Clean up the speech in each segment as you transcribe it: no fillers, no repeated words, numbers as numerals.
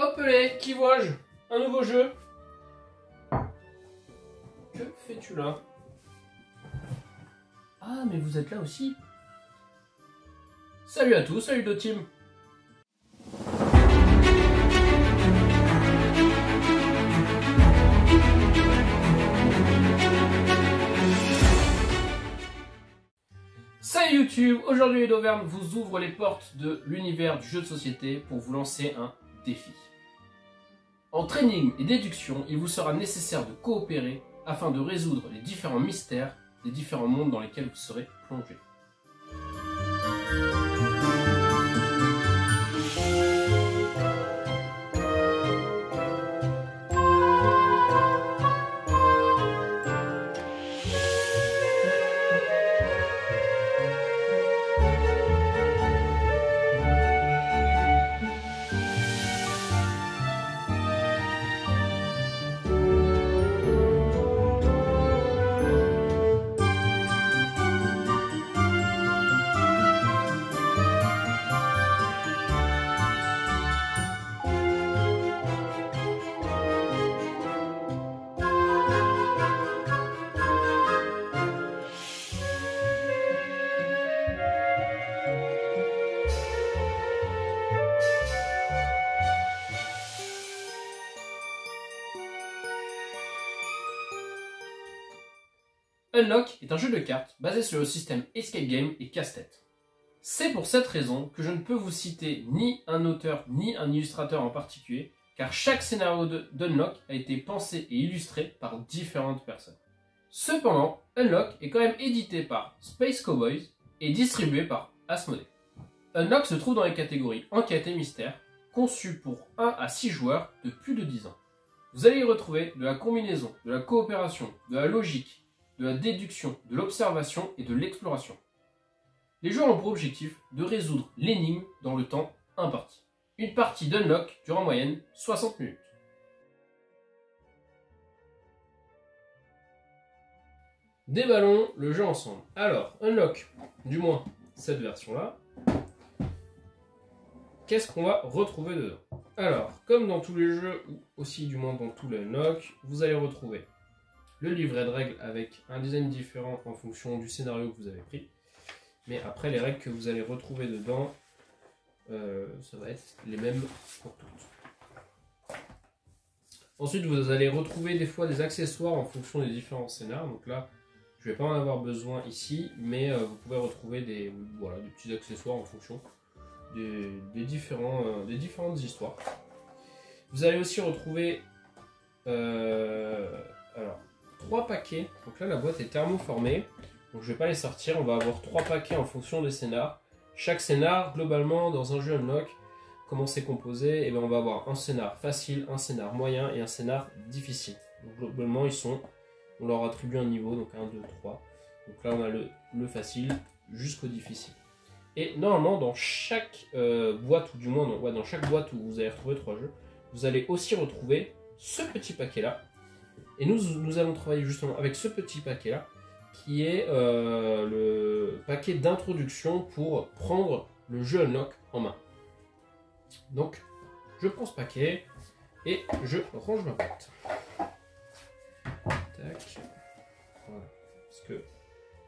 Hop là, qui vois-je? Un nouveau jeu. Que fais-tu là? Ah, mais vous êtes là aussi? Salut à tous, salut de team. Salut YouTube, aujourd'hui Edoverne vous ouvre les portes de l'univers du jeu de société pour vous lancer un défi. Entre énigmes et déductions, il vous sera nécessaire de coopérer afin de résoudre les différents mystères des différents mondes dans lesquels vous serez plongé. Unlock est un jeu de cartes basé sur le système Escape Game et casse-tête. C'est pour cette raison que je ne peux vous citer ni un auteur ni un illustrateur en particulier, car chaque scénario d'Unlock a été pensé et illustré par différentes personnes. Cependant, Unlock est quand même édité par Space Cowboys et distribué par Asmodee. Unlock se trouve dans les catégories Enquête et Mystère, conçu pour 1 à 6 joueurs de plus de 10 ans. Vous allez y retrouver de la combinaison, de la coopération, de la logique, de la déduction, de l'observation et de l'exploration. Les joueurs ont pour objectif de résoudre l'énigme dans le temps imparti. Une partie d'Unlock dure en moyenne 60 minutes. Déballons le jeu ensemble. Alors, Unlock, du moins cette version-là, qu'est-ce qu'on va retrouver dedans? Alors, comme dans tous les jeux, ou aussi du moins dans tous les Unlock, vous allez retrouver le livret de règles avec un design différent en fonction du scénario que vous avez pris. Mais après, les règles que vous allez retrouver dedans, ça va être les mêmes pour toutes. Ensuite, vous allez retrouver des fois des accessoires en fonction des différents scénarios. Donc là, je ne vais pas en avoir besoin ici, mais vous pouvez retrouver des petits accessoires en fonction des différentes histoires. Vous allez aussi retrouver 3 paquets. Donc là, la boîte est thermoformée. Donc je ne vais pas les sortir. On va avoir 3 paquets en fonction des scénars. Chaque scénar, globalement, dans un jeu Unlock, comment c'est composé? Et bien, on va avoir un scénar facile, un scénar moyen et un scénar difficile. Donc, globalement, on leur attribue un niveau. Donc 1, 2, 3. Donc là, on a le facile jusqu'au difficile. Et normalement, dans chaque boîte, ou du moins dans chaque boîte où vous allez retrouver 3 jeux, vous allez aussi retrouver ce petit paquet-là. Et nous allons travailler justement avec ce petit paquet-là, qui est le paquet d'introduction pour prendre le jeu Unlock en main. Donc, je prends ce paquet et je range ma boîte. Tac. Voilà. Parce que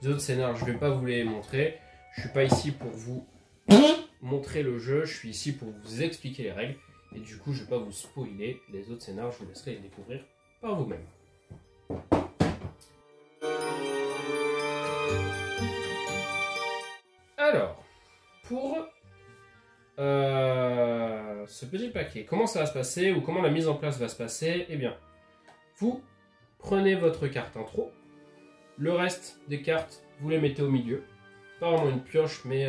les autres scénarios, je ne vais pas vous les montrer. Je ne suis pas ici pour vous montrer le jeu, je suis ici pour vous expliquer les règles. Et du coup, je ne vais pas vous spoiler. Les autres scénarios, je vous laisserai les découvrir par vous-même. Alors, pour ce petit paquet, comment ça va se passer ou comment la mise en place va se passer? Eh bien, vous prenez votre carte intro, le reste des cartes, vous les mettez au milieu. Pas vraiment une pioche, mais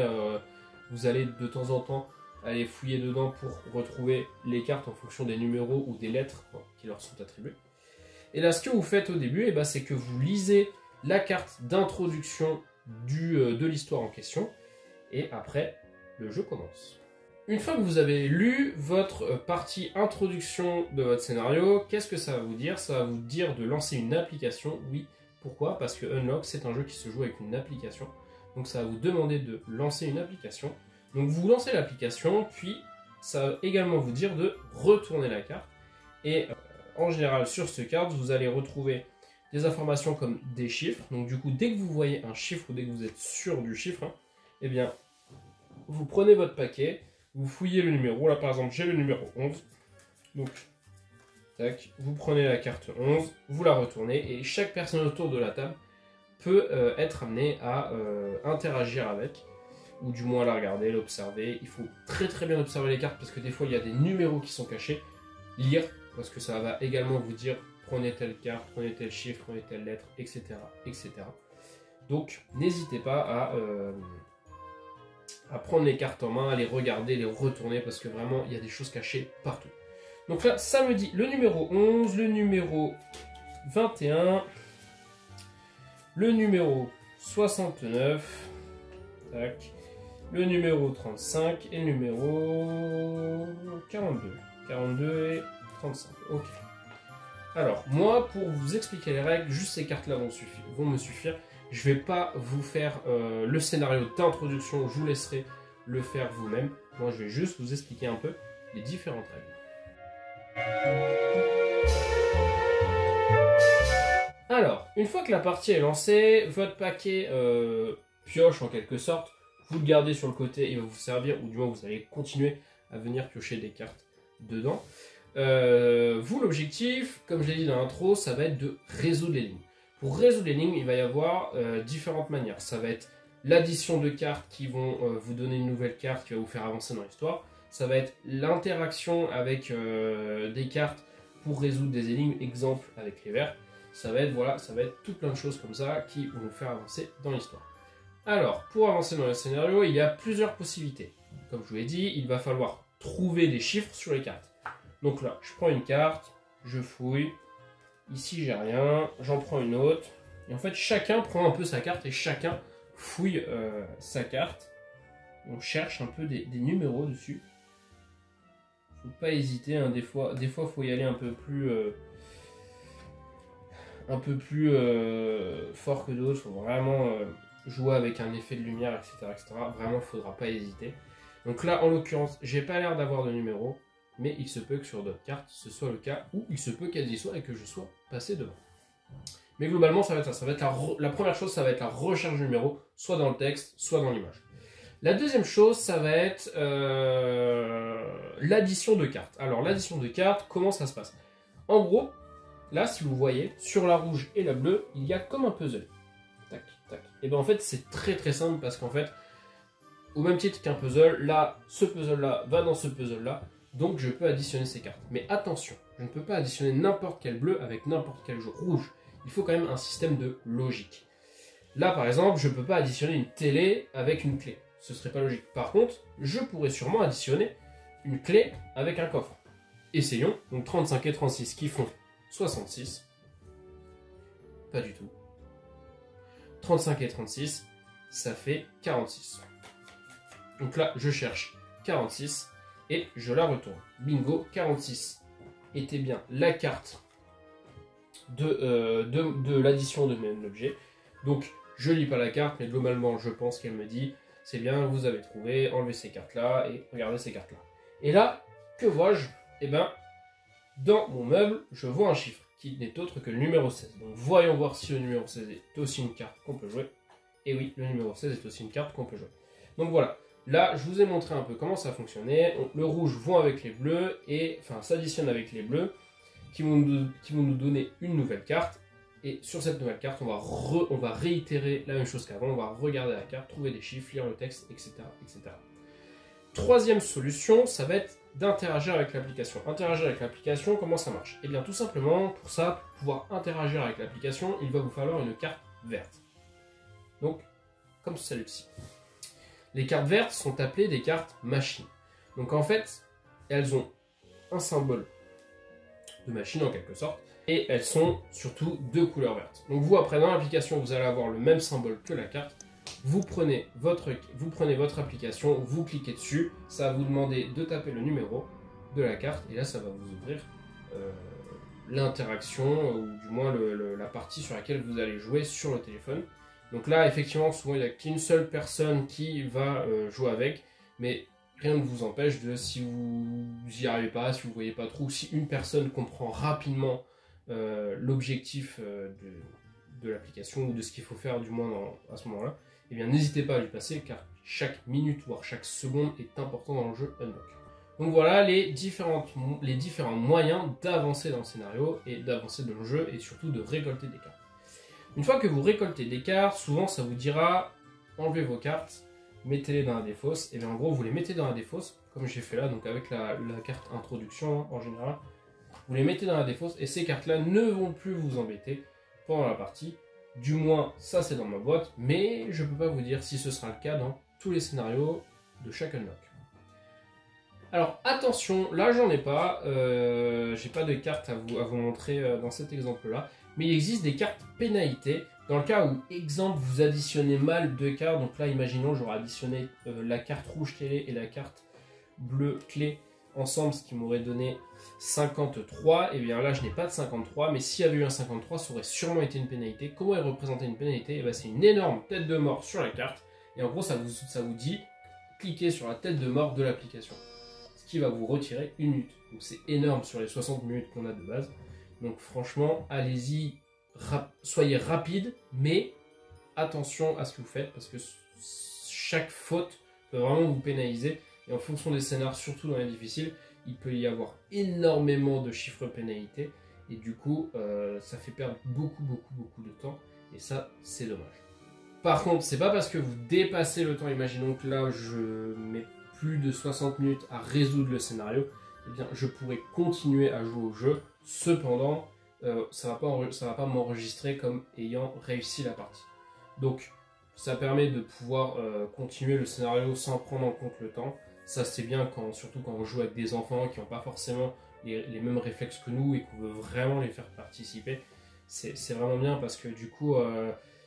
vous allez de temps en temps aller fouiller dedans pour retrouver les cartes en fonction des numéros ou des lettres qui leur sont attribuées. Et là, ce que vous faites au début, c'est que vous lisez la carte d'introduction de l'histoire en question. Et après, le jeu commence. Une fois que vous avez lu votre partie introduction de votre scénario, qu'est-ce que ça va vous dire? Ça va vous dire de lancer une application. Oui, pourquoi? Parce que Unlock, c'est un jeu qui se joue avec une application. Donc ça va vous demander de lancer une application. Donc vous lancez l'application, puis ça va également vous dire de retourner la carte. Et en général, sur cette carte, vous allez retrouver des informations comme des chiffres. Donc du coup, dès que vous voyez un chiffre ou dès que vous êtes sûr du chiffre, hein, eh bien, vous prenez votre paquet, vous fouillez le numéro. Là, par exemple, j'ai le numéro 11. Donc, tac, vous prenez la carte 11, vous la retournez et chaque personne autour de la table peut être amenée à interagir avec, ou du moins la regarder, l'observer. Il faut très très bien observer les cartes parce que des fois, il y a des numéros qui sont cachés. Lire, parce que ça va également vous dire prenez telle carte, prenez tel chiffre, prenez telle lettre, etc. etc. Donc n'hésitez pas à prendre les cartes en main, à les regarder, les retourner, parce que vraiment il y a des choses cachées partout. Donc là, ça me dit le numéro 11, le numéro 21, le numéro 69, tac, le numéro 35 et le numéro 42. 42 et 35, ok. Alors, moi, pour vous expliquer les règles, juste ces cartes-là vont me suffire. Je ne vais pas vous faire le scénario d'introduction, je vous laisserai le faire vous-même. Moi, je vais juste vous expliquer un peu les différentes règles. Alors, une fois que la partie est lancée, votre paquet pioche en quelque sorte. Vous le gardez sur le côté, il va vous servir, ou du moins vous allez continuer à venir piocher des cartes dedans. Vous, l'objectif, comme je l'ai dit dans l'intro, ça va être de résoudre les lignes. Pour résoudre les lignes, il va y avoir différentes manières. Ça va être l'addition de cartes qui vont vous donner une nouvelle carte qui va vous faire avancer dans l'histoire. Ça va être l'interaction avec des cartes pour résoudre des énigmes, exemple avec les verts. Ça va être, voilà, ça va être tout plein de choses comme ça qui vont vous faire avancer dans l'histoire. Alors, pour avancer dans le scénario, il y a plusieurs possibilités. Comme je vous l'ai dit, il va falloir trouver des chiffres sur les cartes. Donc là, je prends une carte, je fouille. Ici, j'ai rien. J'en prends une autre. Et en fait, chacun prend un peu sa carte et chacun fouille sa carte. On cherche un peu des numéros dessus. Faut pas hésiter. Hein, des fois, faut y aller un peu plus fort que d'autres. Faut vraiment jouer avec un effet de lumière, etc., etc. Vraiment, faudra pas hésiter. Donc là, en l'occurrence, j'ai pas l'air d'avoir de numéro. Mais il se peut que sur d'autres cartes, ce soit le cas, ou il se peut qu'elles y soient et que je sois passé devant. Mais globalement, ça va être ça. Ça va être la première chose, ça va être la recherche du numéro, soit dans le texte, soit dans l'image. La deuxième chose, ça va être l'addition de cartes. Alors, l'addition de cartes, comment ça se passe? En gros, là, si vous voyez, sur la rouge et la bleue, il y a comme un puzzle. Tac, tac. Et bien en fait, c'est très très simple parce qu'en fait, au même titre qu'un puzzle, là, ce puzzle-là va dans ce puzzle-là. Donc je peux additionner ces cartes. Mais attention, je ne peux pas additionner n'importe quel bleu avec n'importe quel rouge. Il faut quand même un système de logique. Là par exemple, je ne peux pas additionner une télé avec une clé. Ce serait pas logique. Par contre, je pourrais sûrement additionner une clé avec un coffre. Essayons. Donc 35 et 36 qui font 66. Pas du tout. 35 et 36, ça fait 46. Donc là, je cherche 46. Et je la retourne. Bingo, 46 était bien la carte de l'addition de même objet. Donc, je lis pas la carte, mais globalement, je pense qu'elle me dit, c'est bien, vous avez trouvé, enlevez ces cartes-là et regardez ces cartes-là. Et là, que vois-je? Eh bien, dans mon meuble, je vois un chiffre qui n'est autre que le numéro 16. Donc, voyons voir si le numéro 16 est aussi une carte qu'on peut jouer. Et oui, le numéro 16 est aussi une carte qu'on peut jouer. Donc voilà. Là, je vous ai montré un peu comment ça fonctionnait. Le rouge vont avec les bleus et enfin s'additionne avec les bleus qui vont nous donner une nouvelle carte. Et sur cette nouvelle carte, on va réitérer la même chose qu'avant. On va regarder la carte, trouver des chiffres, lire le texte, etc., etc. Troisième solution, ça va être d'interagir avec l'application. Interagir avec l'application, comment ça marche? Eh bien, tout simplement, pour ça, pour pouvoir interagir avec l'application, il va vous falloir une carte verte. Donc, comme celle-ci. Les cartes vertes sont appelées des cartes machines. Donc en fait, elles ont un symbole de machine en quelque sorte, et elles sont surtout de couleur verte. Donc vous, après dans l'application, vous allez avoir le même symbole que la carte. Vous prenez votre application, vous cliquez dessus, ça va vous demander de taper le numéro de la carte, et là ça va vous ouvrir l'interaction, ou du moins la partie sur laquelle vous allez jouer sur le téléphone. Donc là, effectivement, souvent, il n'y a qu'une seule personne qui va jouer avec. Mais rien ne vous empêche de, si vous n'y arrivez pas, si vous ne voyez pas trop, si une personne comprend rapidement l'objectif de l'application ou de ce qu'il faut faire du moins à ce moment-là, eh bien n'hésitez pas à lui passer car chaque minute voire chaque seconde est important dans le jeu Unlock. Donc voilà les différents moyens d'avancer dans le scénario et d'avancer dans le jeu et surtout de récolter des cartes. Une fois que vous récoltez des cartes, souvent ça vous dira enlevez vos cartes, mettez-les dans la défausse, et bien en gros vous les mettez dans la défausse, comme j'ai fait là, donc avec la carte introduction en général, vous les mettez dans la défausse et ces cartes là ne vont plus vous embêter pendant la partie, du moins ça c'est dans ma boîte, mais je peux pas vous dire si ce sera le cas dans tous les scénarios de chaque Unlock. Alors attention, là j'en ai pas de cartes à vous montrer dans cet exemple là, mais il existe des cartes pénalités dans le cas où, exemple, vous additionnez mal deux cartes, donc là imaginons j'aurais additionné la carte rouge télé et la carte bleue clé ensemble, ce qui m'aurait donné 53, et bien là je n'ai pas de 53, mais s'il y avait eu un 53 ça aurait sûrement été une pénalité. Comment est représentée une pénalité? Et bien c'est une énorme tête de mort sur la carte, et en gros ça vous dit cliquez sur la tête de mort de l'application, qui va vous retirer une minute. Donc c'est énorme sur les 60 minutes qu'on a de base. Donc franchement, allez-y, soyez rapide, mais attention à ce que vous faites, parce que chaque faute peut vraiment vous pénaliser. Et en fonction des scénars, surtout dans les difficiles, il peut y avoir énormément de chiffres pénalités. Et du coup, ça fait perdre beaucoup de temps. Et ça, c'est dommage. Par contre, c'est pas parce que vous dépassez le temps, imaginons que là, je mets plus de 60 minutes à résoudre le scénario, eh bien, je pourrais continuer à jouer au jeu. Cependant, ça va pas m'enregistrer comme ayant réussi la partie. Donc, ça permet de pouvoir continuer le scénario sans prendre en compte le temps. Ça, c'est bien, surtout quand on joue avec des enfants qui n'ont pas forcément les mêmes réflexes que nous et qu'on veut vraiment les faire participer. C'est vraiment bien parce que du coup,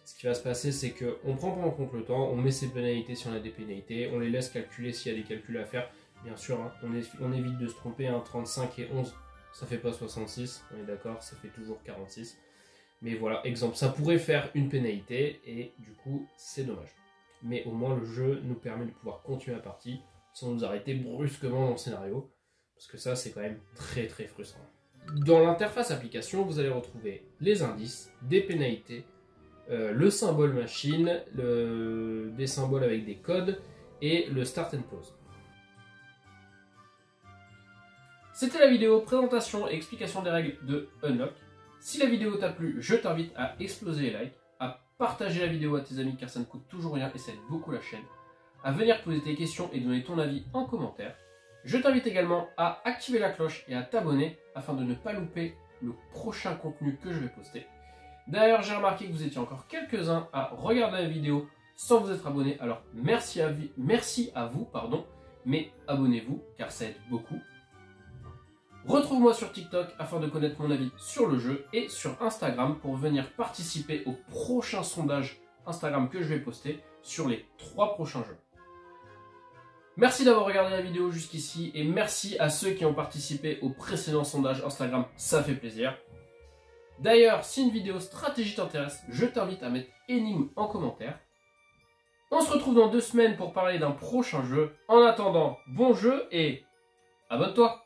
ce qui va se passer, c'est qu'on ne prend pas en compte le temps, on met ses pénalités si on a des pénalités, on les laisse calculer s'il y a des calculs à faire. Bien sûr, hein, on évite de se tromper, hein, 35 et 11, ça fait pas 66, on est d'accord, ça fait toujours 46. Mais voilà, exemple, ça pourrait faire une pénalité et du coup, c'est dommage. Mais au moins, le jeu nous permet de pouvoir continuer la partie sans nous arrêter brusquement dans le scénario. Parce que ça, c'est quand même très frustrant. Dans l'interface application, vous allez retrouver les indices, des pénalités, le symbole machine, des symboles avec des codes et le start and pause. C'était la vidéo présentation et explication des règles de Unlock. Si la vidéo t'a plu, je t'invite à exploser les likes, à partager la vidéo à tes amis car ça ne coûte toujours rien et ça aide beaucoup la chaîne, à venir poser tes questions et donner ton avis en commentaire. Je t'invite également à activer la cloche et à t'abonner afin de ne pas louper le prochain contenu que je vais poster. D'ailleurs, j'ai remarqué que vous étiez encore quelques-uns à regarder la vidéo sans vous être abonné, alors merci à vous, mais abonnez-vous car ça aide beaucoup. Retrouve-moi sur TikTok afin de connaître mon avis sur le jeu et sur Instagram pour venir participer au prochain sondage Instagram que je vais poster sur les 3 prochains jeux. Merci d'avoir regardé la vidéo jusqu'ici et merci à ceux qui ont participé au précédent sondage Instagram, ça fait plaisir. D'ailleurs, si une vidéo stratégie t'intéresse, je t'invite à mettre énigme en commentaire. On se retrouve dans 2 semaines pour parler d'un prochain jeu. En attendant, bon jeu et abonne-toi!